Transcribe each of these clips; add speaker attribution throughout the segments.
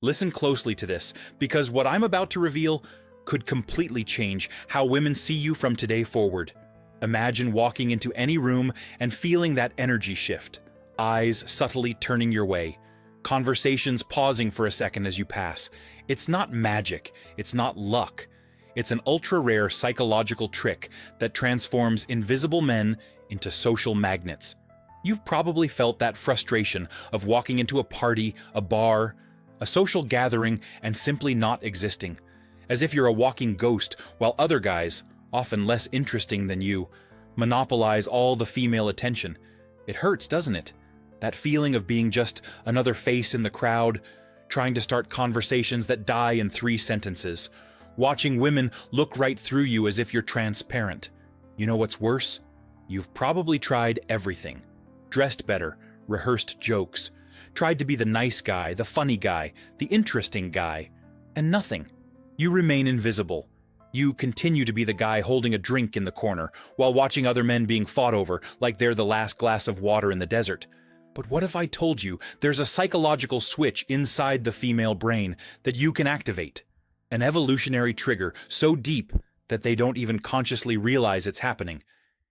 Speaker 1: Listen closely to this, because what I'm about to reveal could completely change how women see you from today forward. Imagine walking into any room and feeling that energy shift, eyes subtly turning your way, conversations pausing for a second as you pass. It's not magic, it's not luck. It's an ultra-rare psychological trick that transforms invisible men into social magnets. You've probably felt that frustration of walking into a party, a bar, a social gathering, and simply not existing, as if you're a walking ghost while other guys, often less interesting than you, monopolize all the female attention. It hurts, doesn't it? That feeling of being just another face in the crowd, trying to start conversations that die in 3 sentences, watching women look right through you as if you're transparent. You know what's worse? You've probably tried everything. Dressed better, rehearsed jokes, tried to be the nice guy, the funny guy, the interesting guy, and nothing. You remain invisible. You continue to be the guy holding a drink in the corner while watching other men being fought over like they're the last glass of water in the desert. But what if I told you there's a psychological switch inside the female brain that you can activate? An evolutionary trigger so deep that they don't even consciously realize it's happening.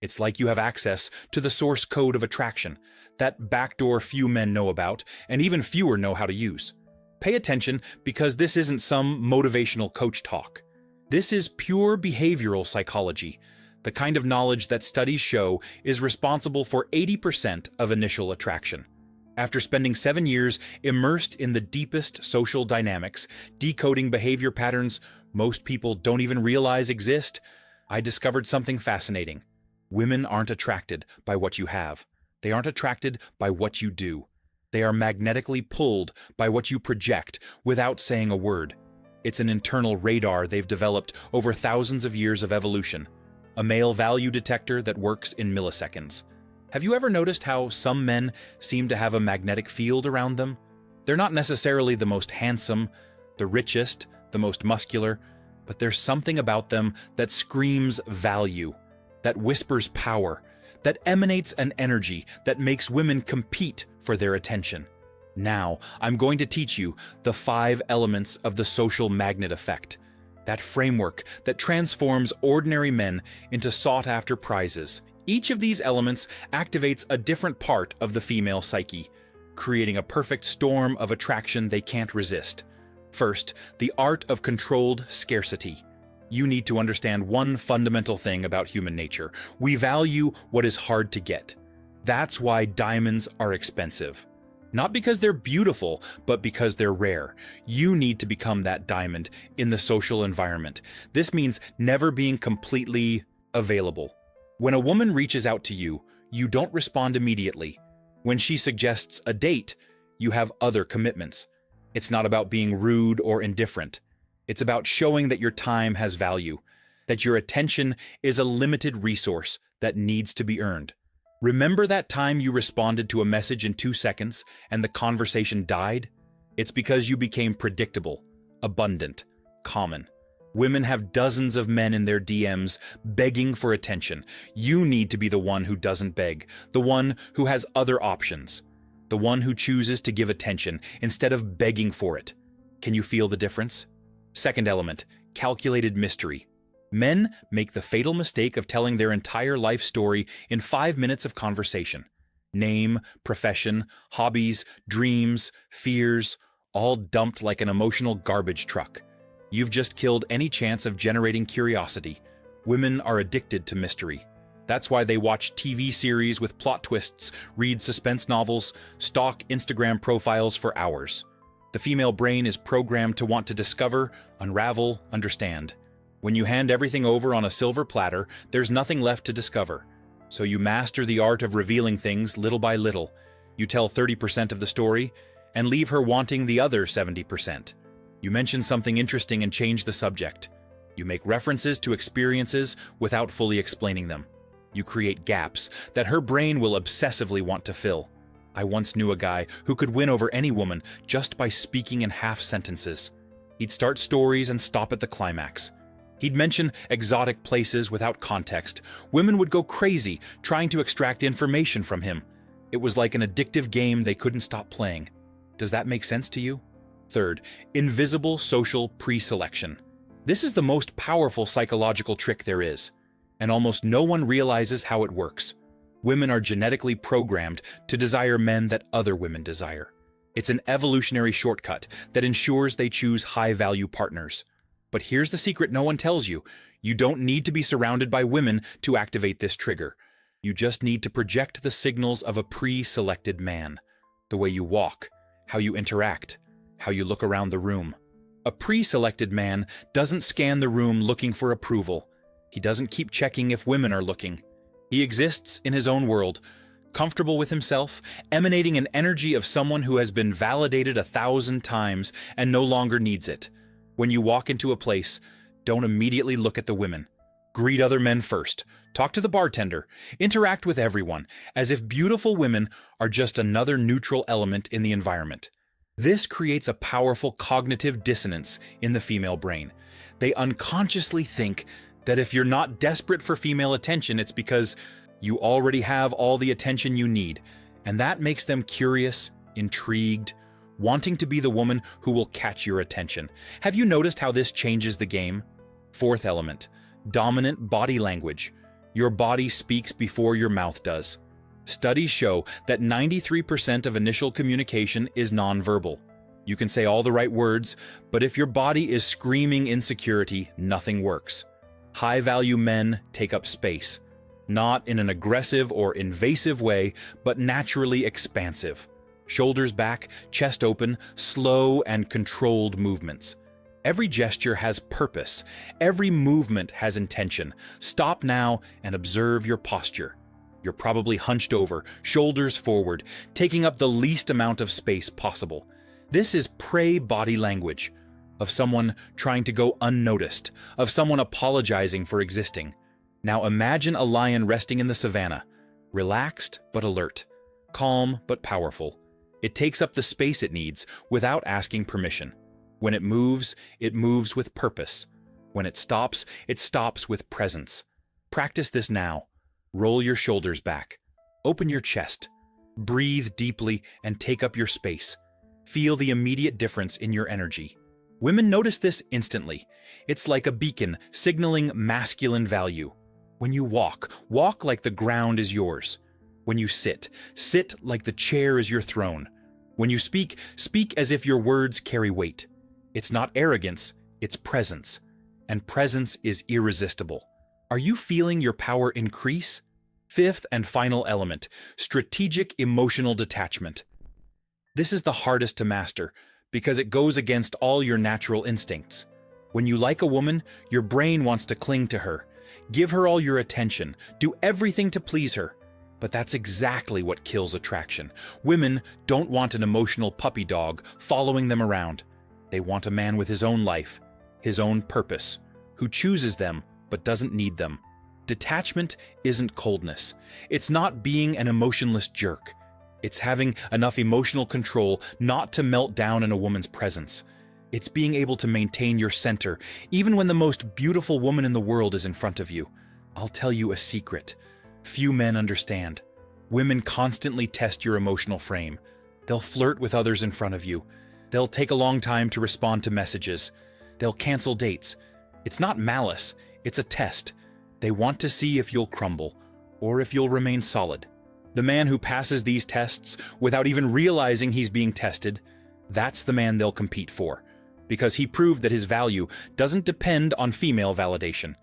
Speaker 1: It's like you have access to the source code of attraction, that backdoor few men know about, and even fewer know how to use. Pay attention, because this isn't some motivational coach talk. This is pure behavioral psychology, the kind of knowledge that studies show is responsible for 80% of initial attraction. After spending 7 years immersed in the deepest social dynamics, decoding behavior patterns most people don't even realize exist, I discovered something fascinating. Women aren't attracted by what you have. They aren't attracted by what you do. They are magnetically pulled by what you project without saying a word. It's an internal radar they've developed over thousands of years of evolution, a male value detector that works in milliseconds. Have you ever noticed how some men seem to have a magnetic field around them? They're not necessarily the most handsome, the richest, the most muscular, but there's something about them that screams value, that whispers power, that emanates an energy that makes women compete for their attention. Now, I'm going to teach you the 5 elements of the social magnet effect, that framework that transforms ordinary men into sought-after prizes. Each of these elements activates a different part of the female psyche, creating a perfect storm of attraction they can't resist. First, the art of controlled scarcity. You need to understand one fundamental thing about human nature. We value what is hard to get. That's why diamonds are expensive. Not because they're beautiful, but because they're rare. You need to become that diamond in the social environment. This means never being completely available. When a woman reaches out to you, you don't respond immediately. When she suggests a date, you have other commitments. It's not about being rude or indifferent. It's about showing that your time has value, that your attention is a limited resource that needs to be earned. Remember that time you responded to a message in 2 seconds and the conversation died? It's because you became predictable, abundant, common. Women have dozens of men in their DMs begging for attention. You need to be the one who doesn't beg, the one who has other options, the one who chooses to give attention instead of begging for it. Can you feel the difference? Second element, calculated mystery. Men make the fatal mistake of telling their entire life story in 5 minutes of conversation. Name, profession, hobbies, dreams, fears, all dumped like an emotional garbage truck. You've just killed any chance of generating curiosity. Women are addicted to mystery. That's why they watch TV series with plot twists, read suspense novels, stalk Instagram profiles for hours. The female brain is programmed to want to discover, unravel, understand. When you hand everything over on a silver platter, there's nothing left to discover. So you master the art of revealing things little by little. You tell 30% of the story and leave her wanting the other 70%. You mention something interesting and change the subject. You make references to experiences without fully explaining them. You create gaps that her brain will obsessively want to fill. I once knew a guy who could win over any woman just by speaking in half sentences. He'd start stories and stop at the climax. He'd mention exotic places without context. Women would go crazy trying to extract information from him. It was like an addictive game they couldn't stop playing. Does that make sense to you? Third, invisible social pre-selection. This is the most powerful psychological trick there is, and almost no one realizes how it works. Women are genetically programmed to desire men that other women desire. It's an evolutionary shortcut that ensures they choose high-value partners. But here's the secret no one tells you. You don't need to be surrounded by women to activate this trigger. You just need to project the signals of a pre-selected man. The way you walk, how you interact, how you look around the room. A pre-selected man doesn't scan the room looking for approval. He doesn't keep checking if women are looking. He exists in his own world, comfortable with himself, emanating an energy of someone who has been validated 1,000 times and no longer needs it. When you walk into a place, don't immediately look at the women. Greet other men first. Talk to the bartender. Interact with everyone, as if beautiful women are just another neutral element in the environment. This creates a powerful cognitive dissonance in the female brain. They unconsciously think that if you're not desperate for female attention, it's because you already have all the attention you need, and that makes them curious, intrigued, wanting to be the woman who will catch your attention. Have you noticed how this changes the game? Fourth element, dominant body language. Your body speaks before your mouth does. Studies show that 93% of initial communication is nonverbal. You can say all the right words, but if your body is screaming insecurity, nothing works. High-value men take up space, not in an aggressive or invasive way, but naturally expansive. Shoulders back, chest open, slow and controlled movements. Every gesture has purpose. Every movement has intention. Stop now and observe your posture. You're probably hunched over, shoulders forward, taking up the least amount of space possible. This is prey body language, of someone trying to go unnoticed, of someone apologizing for existing. Now imagine a lion resting in the savannah, relaxed but alert, calm but powerful. It takes up the space it needs without asking permission. When it moves with purpose. When it stops with presence. Practice this now. Roll your shoulders back. Open your chest. Breathe deeply and take up your space. Feel the immediate difference in your energy. Women notice this instantly. It's like a beacon signaling masculine value. When you walk like the ground is yours. When you sit like the chair is your throne. When you speak as if your words carry weight. It's not arrogance, it's presence. And presence is irresistible. Are you feeling your power increase? Fifth and final element, strategic emotional detachment. This is the hardest to master because it goes against all your natural instincts. When you like a woman, your brain wants to cling to her. Give her all your attention. Do everything to please her. But that's exactly what kills attraction. Women don't want an emotional puppy dog following them around. They want a man with his own life, his own purpose, who chooses them but doesn't need them. Detachment isn't coldness. It's not being an emotionless jerk. It's having enough emotional control not to melt down in a woman's presence. It's being able to maintain your center, even when the most beautiful woman in the world is in front of you. I'll tell you a secret. Few men understand. Women constantly test your emotional frame. They'll flirt with others in front of you. They'll take a long time to respond to messages. They'll cancel dates. It's not malice, it's a test. They want to see if you'll crumble, or if you'll remain solid. The man who passes these tests without even realizing he's being tested, that's the man they'll compete for, because he proved that his value doesn't depend on female validation.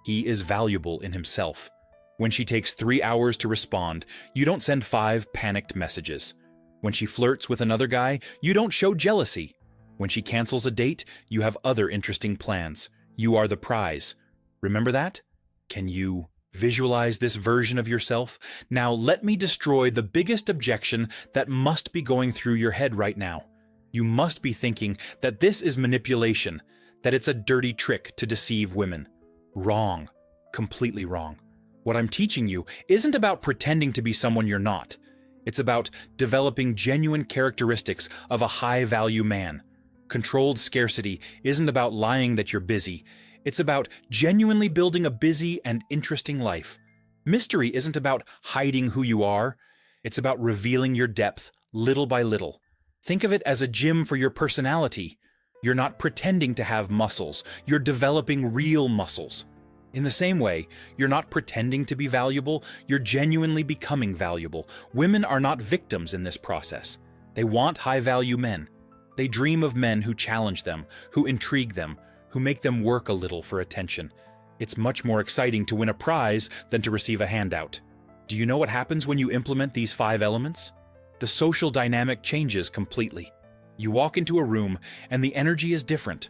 Speaker 1: He is valuable in himself. When she takes 3 hours to respond, you don't send 5 panicked messages. When she flirts with another guy, you don't show jealousy. When she cancels a date, you have other interesting plans. You are the prize. Remember that? Can you visualize this version of yourself? Now let me destroy the biggest objection that must be going through your head right now. You must be thinking that this is manipulation, that it's a dirty trick to deceive women. Wrong. Completely wrong. What I'm teaching you isn't about pretending to be someone you're not. It's about developing genuine characteristics of a high-value man. Controlled scarcity isn't about lying that you're busy. It's about genuinely building a busy and interesting life. Mystery isn't about hiding who you are. It's about revealing your depth little by little. Think of it as a gym for your personality. You're not pretending to have muscles, you're developing real muscles. In the same way, you're not pretending to be valuable, you're genuinely becoming valuable. Women are not victims in this process. They want high-value men. They dream of men who challenge them, who intrigue them, who make them work a little for attention. It's much more exciting to win a prize than to receive a handout. Do you know what happens when you implement these 5 elements? The social dynamic changes completely. You walk into a room and the energy is different.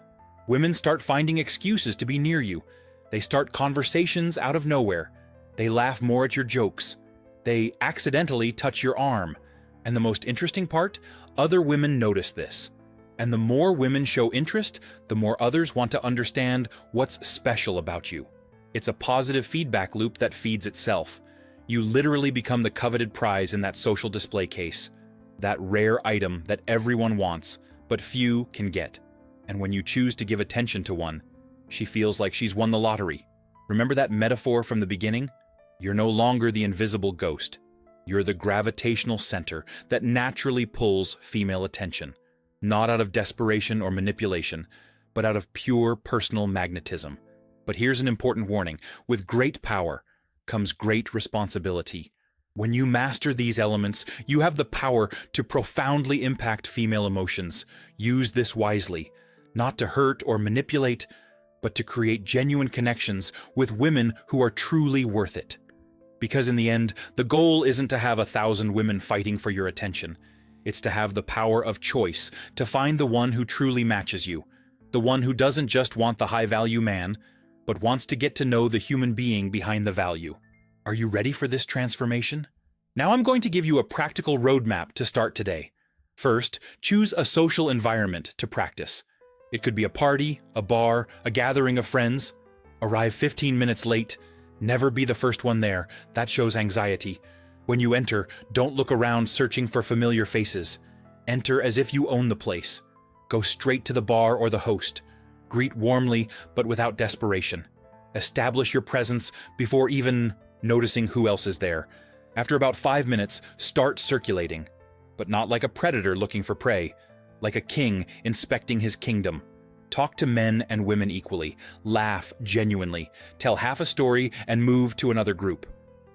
Speaker 1: Women start finding excuses to be near you. They start conversations out of nowhere. They laugh more at your jokes. They accidentally touch your arm. And the most interesting part, other women notice this. And the more women show interest, the more others want to understand what's special about you. It's a positive feedback loop that feeds itself. You literally become the coveted prize in that social display case. That rare item that everyone wants, but few can get. And when you choose to give attention to one, she feels like she's won the lottery. Remember that metaphor from the beginning? You're no longer the invisible ghost. You're the gravitational center that naturally pulls female attention. Not out of desperation or manipulation, but out of pure personal magnetism. But here's an important warning. With great power comes great responsibility. When you master these elements, you have the power to profoundly impact female emotions. Use this wisely, not to hurt or manipulate, but to create genuine connections with women who are truly worth it. Because in the end, the goal isn't to have 1,000 women fighting for your attention. It's to have the power of choice, to find the one who truly matches you, the one who doesn't just want the high-value man, but wants to get to know the human being behind the value. Are you ready for this transformation? Now I'm going to give you a practical roadmap to start today. First, choose a social environment to practice. It could be a party, a bar, a gathering of friends. Arrive 15 minutes late. Never be the first one there. That shows anxiety. When you enter, don't look around searching for familiar faces. Enter as if you own the place. Go straight to the bar or the host. Greet warmly, but without desperation. Establish your presence before even noticing who else is there. After about 5 minutes, start circulating. But not like a predator looking for prey. Like a king inspecting his kingdom. Talk to men and women equally. Laugh genuinely. Tell half a story and move to another group.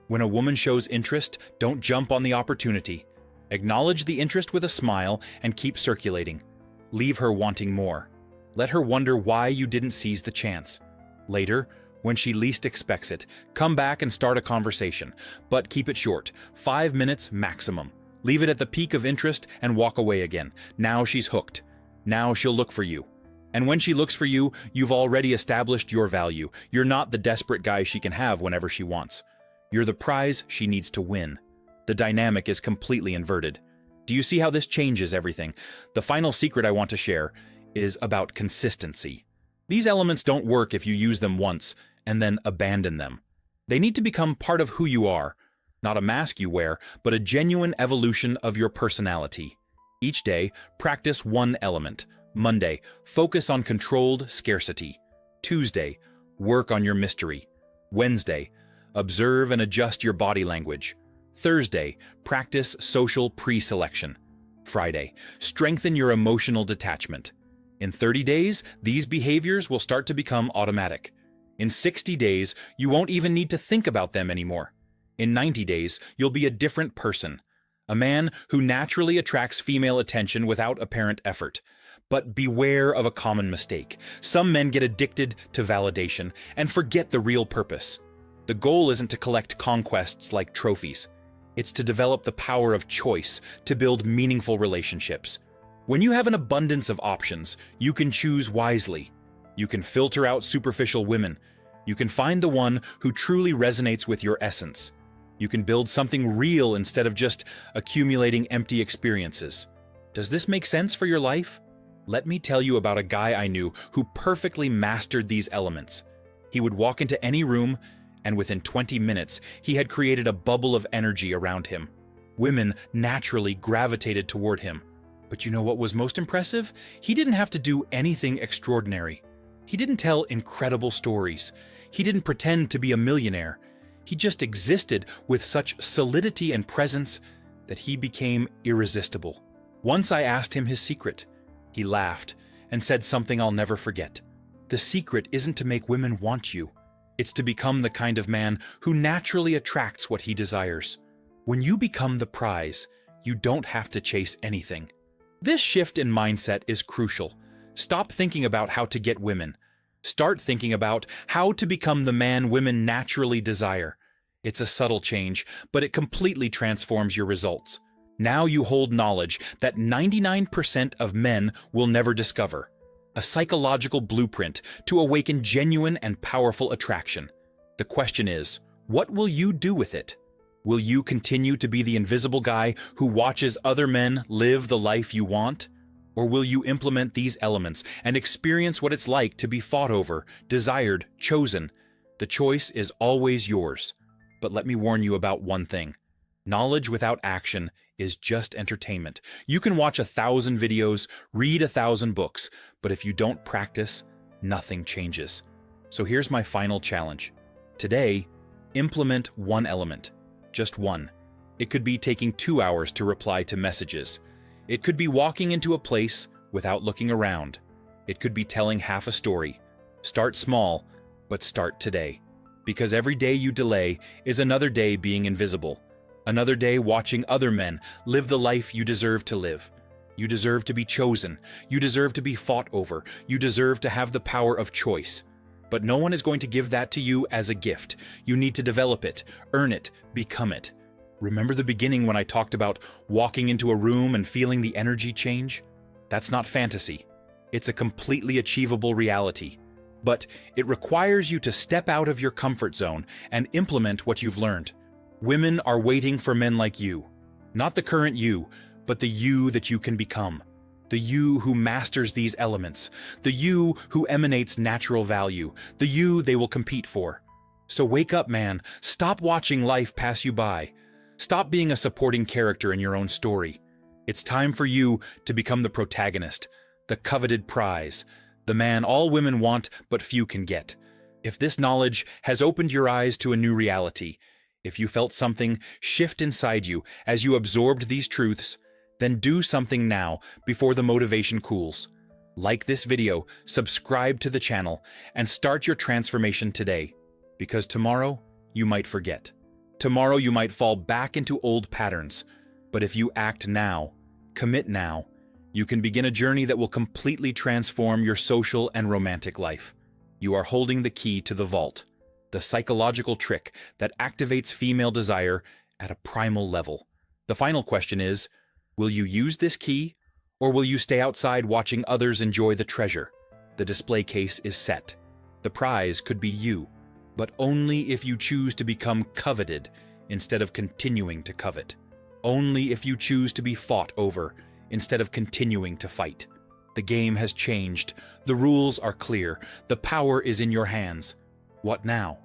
Speaker 1: When a woman shows interest, don't jump on the opportunity. Acknowledge the interest with a smile and keep circulating. Leave her wanting more. Let her wonder why you didn't seize the chance. Later, when she least expects it, come back and start a conversation. But keep it short, 5 minutes maximum. Leave it at the peak of interest and walk away again. Now she's hooked. Now she'll look for you. And when she looks for you, you've already established your value. You're not the desperate guy she can have whenever she wants. You're the prize she needs to win. The dynamic is completely inverted. Do you see how this changes everything? The final secret I want to share is about consistency. These elements don't work if you use them once and then abandon them. They need to become part of who you are, not a mask you wear, but a genuine evolution of your personality. Each day, practice one element. Monday, focus on controlled scarcity. Tuesday, work on your mystery. Wednesday, observe and adjust your body language. Thursday, practice social pre-selection. Friday, strengthen your emotional detachment. In 30 days, these behaviors will start to become automatic. In 60 days, you won't even need to think about them anymore. In 90 days, you'll be a different person. A man who naturally attracts female attention without apparent effort. But beware of a common mistake. Some men get addicted to validation and forget the real purpose. The goal isn't to collect conquests like trophies. It's to develop the power of choice, to build meaningful relationships. When you have an abundance of options, you can choose wisely. You can filter out superficial women. You can find the one who truly resonates with your essence. You can build something real instead of just accumulating empty experiences. Does this make sense for your life? Let me tell you about a guy I knew who perfectly mastered these elements. He would walk into any room, and within 20 minutes, he had created a bubble of energy around him. Women naturally gravitated toward him. But you know what was most impressive? He didn't have to do anything extraordinary. He didn't tell incredible stories. He didn't pretend to be a millionaire. He just existed with such solidity and presence that he became irresistible. Once I asked him his secret. He laughed and said something I'll never forget. The secret isn't to make women want you. It's to become the kind of man who naturally attracts what he desires. When you become the prize, you don't have to chase anything. This shift in mindset is crucial. Stop thinking about how to get women. Start thinking about how to become the man women naturally desire. It's a subtle change, but it completely transforms your results. Now you hold knowledge that 99% of men will never discover. A psychological blueprint to awaken genuine and powerful attraction. The question is, what will you do with it? Will you continue to be the invisible guy who watches other men live the life you want? Or will you implement these elements and experience what it's like to be fought over, desired, chosen? The choice is always yours. But let me warn you about one thing. Knowledge without action is just entertainment. You can watch 1,000 videos, read 1,000 books, but if you don't practice, nothing changes. So here's my final challenge. Today, implement one element. Just one. It could be taking 2 hours to reply to messages. It could be walking into a place without looking around. It could be telling half a story. Start small, but start today. Because every day you delay is another day being invisible. Another day watching other men live the life you deserve to live. You deserve to be chosen. You deserve to be fought over. You deserve to have the power of choice. But no one is going to give that to you as a gift. You need to develop it, earn it, become it. Remember the beginning when I talked about walking into a room and feeling the energy change? That's not fantasy. It's a completely achievable reality. But it requires you to step out of your comfort zone and implement what you've learned. Women are waiting for men like you. Not the current you, but the you that you can become. The you who masters these elements. The you who emanates natural value. The you they will compete for. So wake up, man. Stop watching life pass you by. Stop being a supporting character in your own story. It's time for you to become the protagonist, the coveted prize, the man all women want but few can get. If this knowledge has opened your eyes to a new reality, if you felt something shift inside you as you absorbed these truths, then do something now before the motivation cools. Like this video, subscribe to the channel, and start your transformation today. Because tomorrow, you might forget. Tomorrow you might fall back into old patterns. But if you act now, commit now, you can begin a journey that will completely transform your social and romantic life. You are holding the key to the vault, the psychological trick that activates female desire at a primal level. The final question is, will you use this key, or will you stay outside watching others enjoy the treasure? The display case is set. The prize could be you, but only if you choose to become coveted instead of continuing to covet. Only if you choose to be fought over instead of continuing to fight. The game has changed. The rules are clear. The power is in your hands. What now?